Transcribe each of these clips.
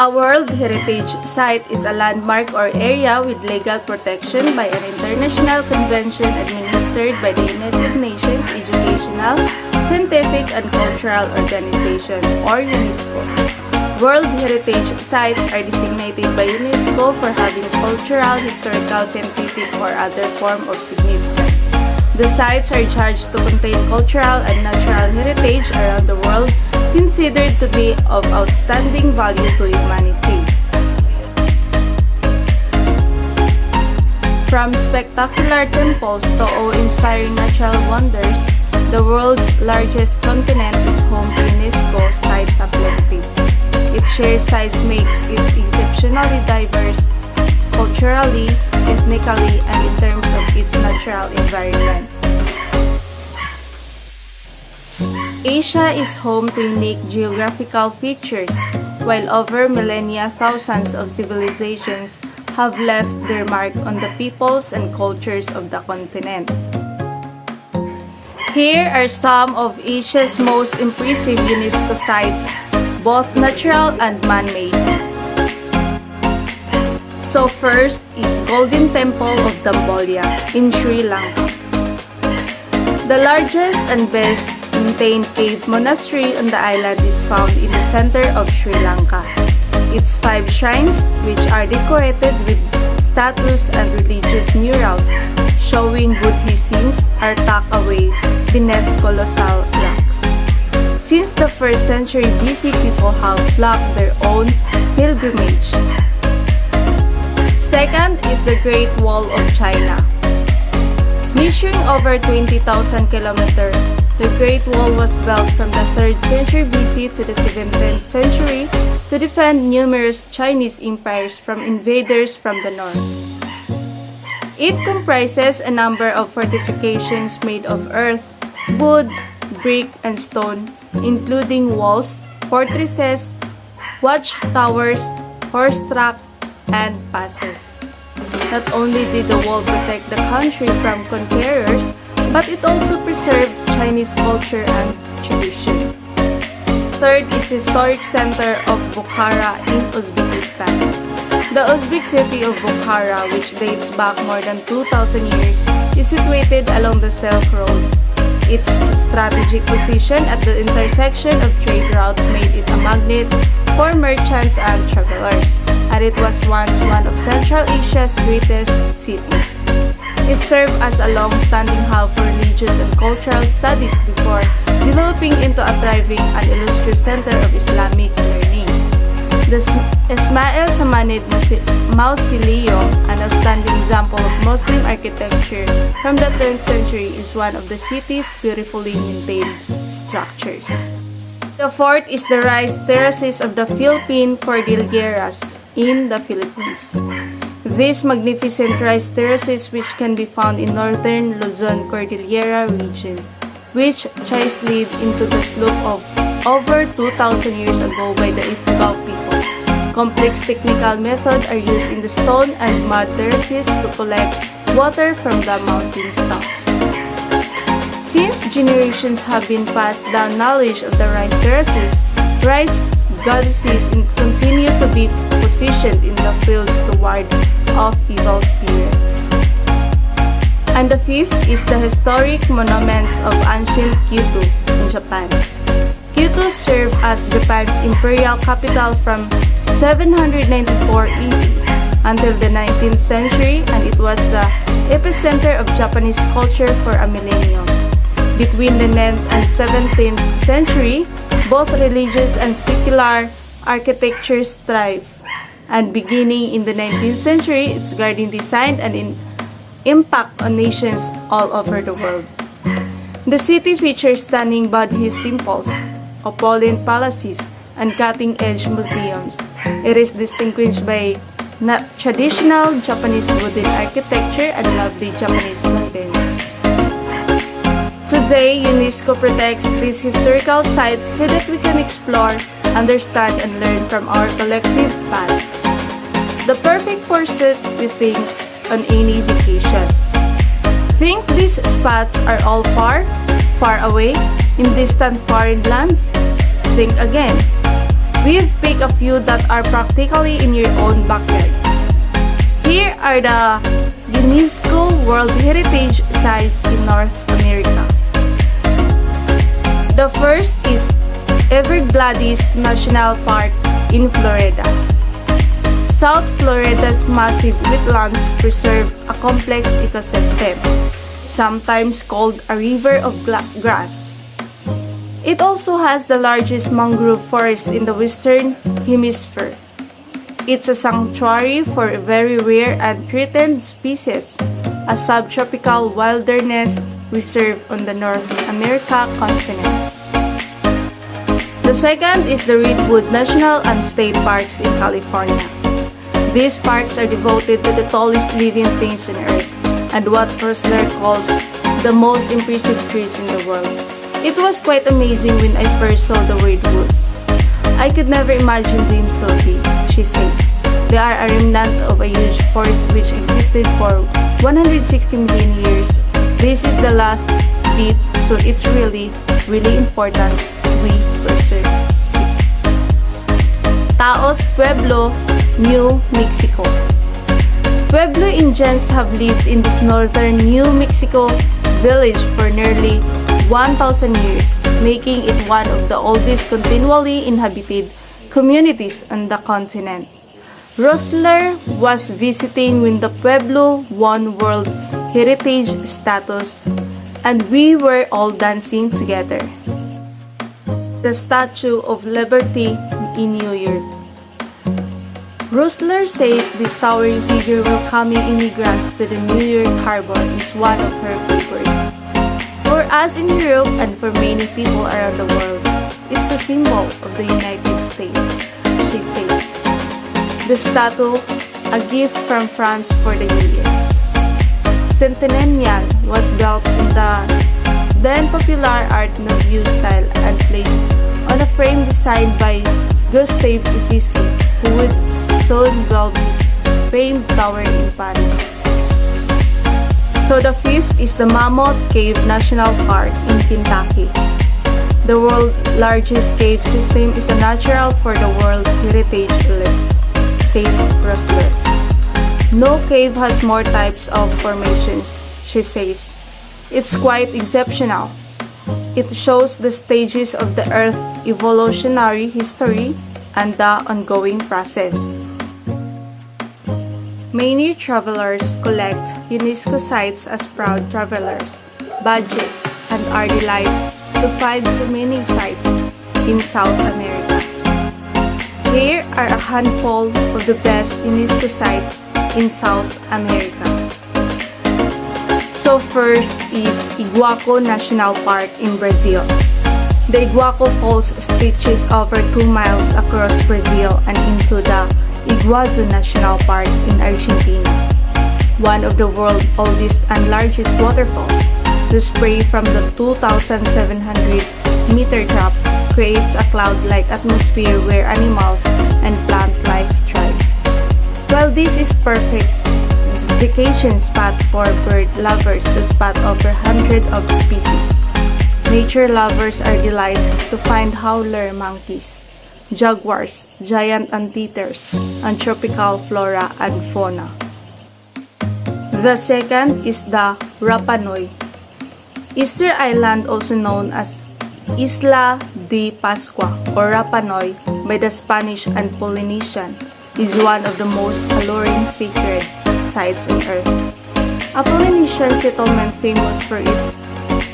A World Heritage Site is a landmark or area with legal protection by an international convention administered by the United Nations Educational, Scientific and Cultural Organization or UNESCO. World Heritage Sites are designated by UNESCO for having cultural, historical, scientific or other form of significance. The sites are charged to contain cultural and natural heritage around the world considered to be of outstanding value to humanity. From spectacular temples to awe-inspiring natural wonders, the world's largest continent is home to UNESCO sites aplenty. Its sheer size makes it exceptionally diverse culturally, ethnically, and in terms of its natural environment. Asia is home to unique geographical features, while over millennia thousands of civilizations have left their mark on the peoples and cultures of the continent. Here are some of Asia's most impressive UNESCO sites, both natural and man-made. So first is Golden Temple of Dambolia in Sri Lanka. The largest and best maintained cave monastery on the island is found in the center of Sri Lanka. Its 5 shrines, which are decorated with statues and religious murals showing Buddhist scenes, are tucked away beneath colossal rocks. Since the 1st century BC, people have flocked their own pilgrimage. Second is the Great Wall of China. Measuring over 20,000 kilometers, the Great Wall was built from the 3rd century BC to the 17th century to defend numerous Chinese empires from invaders from the north. It comprises a number of fortifications made of earth, wood, brick, and stone, including walls, fortresses, watchtowers, horse track, and passes. Not only did the wall protect the country from conquerors, but it also preserved Chinese culture and tradition. Third is Historic Center of Bukhara in Uzbekistan. The Uzbek city of Bukhara, which dates back more than 2,000 years, is situated along the Silk Road. Its strategic position at the intersection of trade routes made it a magnet for merchants and travelers, and it was once one of Central Asia's greatest cities. It served as a long-standing hub for religious and cultural studies before developing into a thriving and illustrious center of Islamic learning. The Ismail Samanid Mausoleum, an outstanding example of Muslim architecture from the 10th century, is one of the city's beautifully maintained structures. The fourth is the rice terraces of the Philippine Cordilleras in the Philippines. These magnificent rice terraces, which can be found in northern Luzon Cordillera region, which chase lead into the slope of over 2,000 years ago by the Ifugao people. Complex technical methods are used in the stone and mud terraces to collect water from the mountain tops. Since generations have been passed down knowledge of the rice terraces, rice goddesses continue to be positioned in the fields to ward off evil spirits. And the fifth is the historic monuments of ancient Kyoto in Japan. Kyoto served as Japan's imperial capital from 794 AD until the 19th century, and it was the epicenter of Japanese culture for a millennium. Between the 9th and 17th century, both religious and secular architectures thrived, and beginning in the 19th century, its garden design and impact on nations all over the world. The city features stunning Buddhist temples, opulent palaces, and cutting-edge museums. It is distinguished by traditional Japanese wooden architecture and lovely Japanese gardens. Today, UNESCO protects these historical sites so that we can explore, understand, and learn from our collective past. The perfect pursuit, we think, on any vacation. Think these spots are all far away, in distant foreign lands? Think again. We've picked a few that are practically in your own backyard. Here are the UNESCO World Heritage Sites in North America. The first is Everglades National Park in Florida. South Florida's massive wetlands preserve a complex ecosystem, sometimes called a river of grass. It also has the largest mangrove forest in the Western Hemisphere. It's a sanctuary for very rare and threatened species, a subtropical wilderness reserve on the North America continent. The second is the Redwood National and State Parks in California. These parks are devoted to the tallest living things on Earth and what Rosler calls the most impressive trees in the world. It was quite amazing when I first saw the redwoods. I could never imagine them so big, she says. They are a remnant of a huge forest which existed for 160 million years. This is the last bit, so it's really important we preserve it. Taos Pueblo, New Mexico. Pueblo Indians have lived in this northern New Mexico village for nearly 1,000 years, making it one of the oldest continually inhabited communities on the continent. Rosler was visiting when the Pueblo won World Heritage status, and we were all dancing together. The Statue of Liberty in New York. Rosler says this towering figure welcoming immigrants to the New York harbor is one of her favorites. For us in Europe and for many people around the world, it's a symbol of the United States, she says. The statue, a gift from France for the New Year. Centennial was built in the then popular Art Nouveau style and placed on a frame designed by Gustave Eiffel, who would soon build his famed tower in Paris. So the fifth is the Mammoth Cave National Park in Kentucky. The world's largest cave system is a natural for the World Heritage list, says Rosler. No cave has more types of formations, she says. It's quite exceptional. It shows the stages of the Earth's evolutionary history and the ongoing process. Many travelers collect UNESCO sites as proud travelers badges and are delighted to find so many sites in South America. Here are a handful of the best UNESCO sites in South America. So first is Iguaco National Park in Brazil. The Iguaco Falls stretches over 2 miles across Brazil and into the Iguazu National Park in Argentina, one of the world's oldest and largest waterfalls. The spray from the 2,700-meter top creates a cloud-like atmosphere where animals and plant life thrive. While this is perfect vacation spot for bird lovers to spot over hundreds of species, nature lovers are delighted to find howler monkeys, jaguars, giant anteaters, and tropical flora and fauna. The second is the Rapa Nui. Easter Island, also known as Isla de Pascua or Rapa Nui by the Spanish and Polynesian, is one of the most alluring sacred sites on Earth. A Polynesian settlement famous for its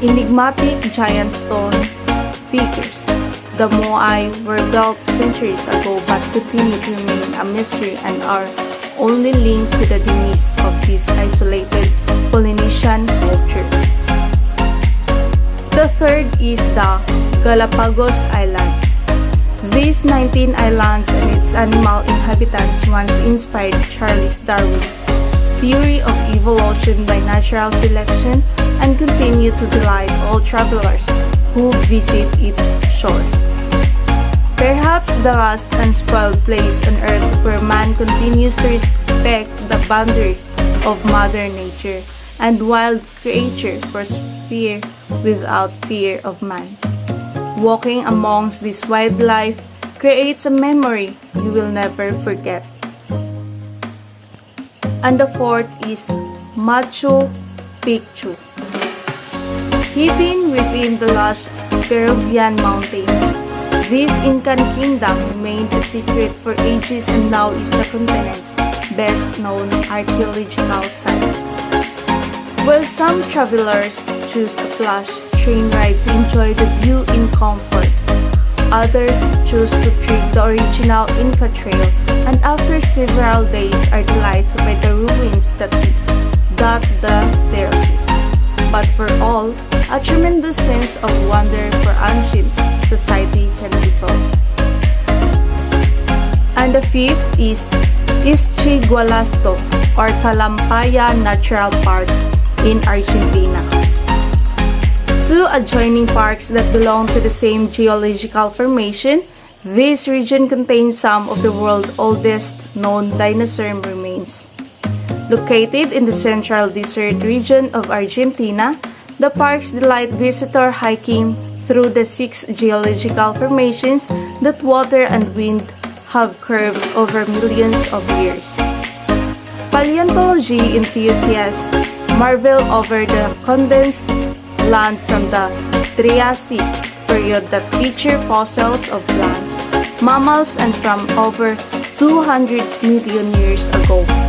enigmatic giant stone figures. The Moai were built centuries ago but continue to remain a mystery and are only linked to the demise of this isolated Polynesian culture. The third is the Galapagos Islands. These 19 islands and its animal inhabitants once inspired Charles Darwin's theory of evolution by natural selection and continue to delight all travelers who visit its shores. Perhaps the last unspoiled place on Earth where man continues to respect the boundaries of Mother Nature and wild creatures prosper without fear of man. Walking amongst this wildlife creates a memory you will never forget. And the fourth is Machu Picchu. Hidden within the lush Peruvian mountains, this Incan kingdom remained a secret for ages and now is the continent's best known archaeological site. While some travelers choose a flash train ride to enjoy the view in comfort, others choose to trek the original Inca Trail and after several days are delighted by the ruins that dot the terraces. But for all, a tremendous sense of wonder for ancient society can be felt. And the fifth is Ischigualasto or Talampaya Natural Parks in Argentina. Two adjoining parks that belong to the same geological formation, this region contains some of the world's oldest known dinosaur remains. Located in the central desert region of Argentina, the parks delight visitor hiking through the 6 geological formations that water and wind have curved over millions of years. Paleontology enthusiasts marvel over the condensed land from the Triassic period that feature fossils of plants, mammals, and from over 200 million years ago.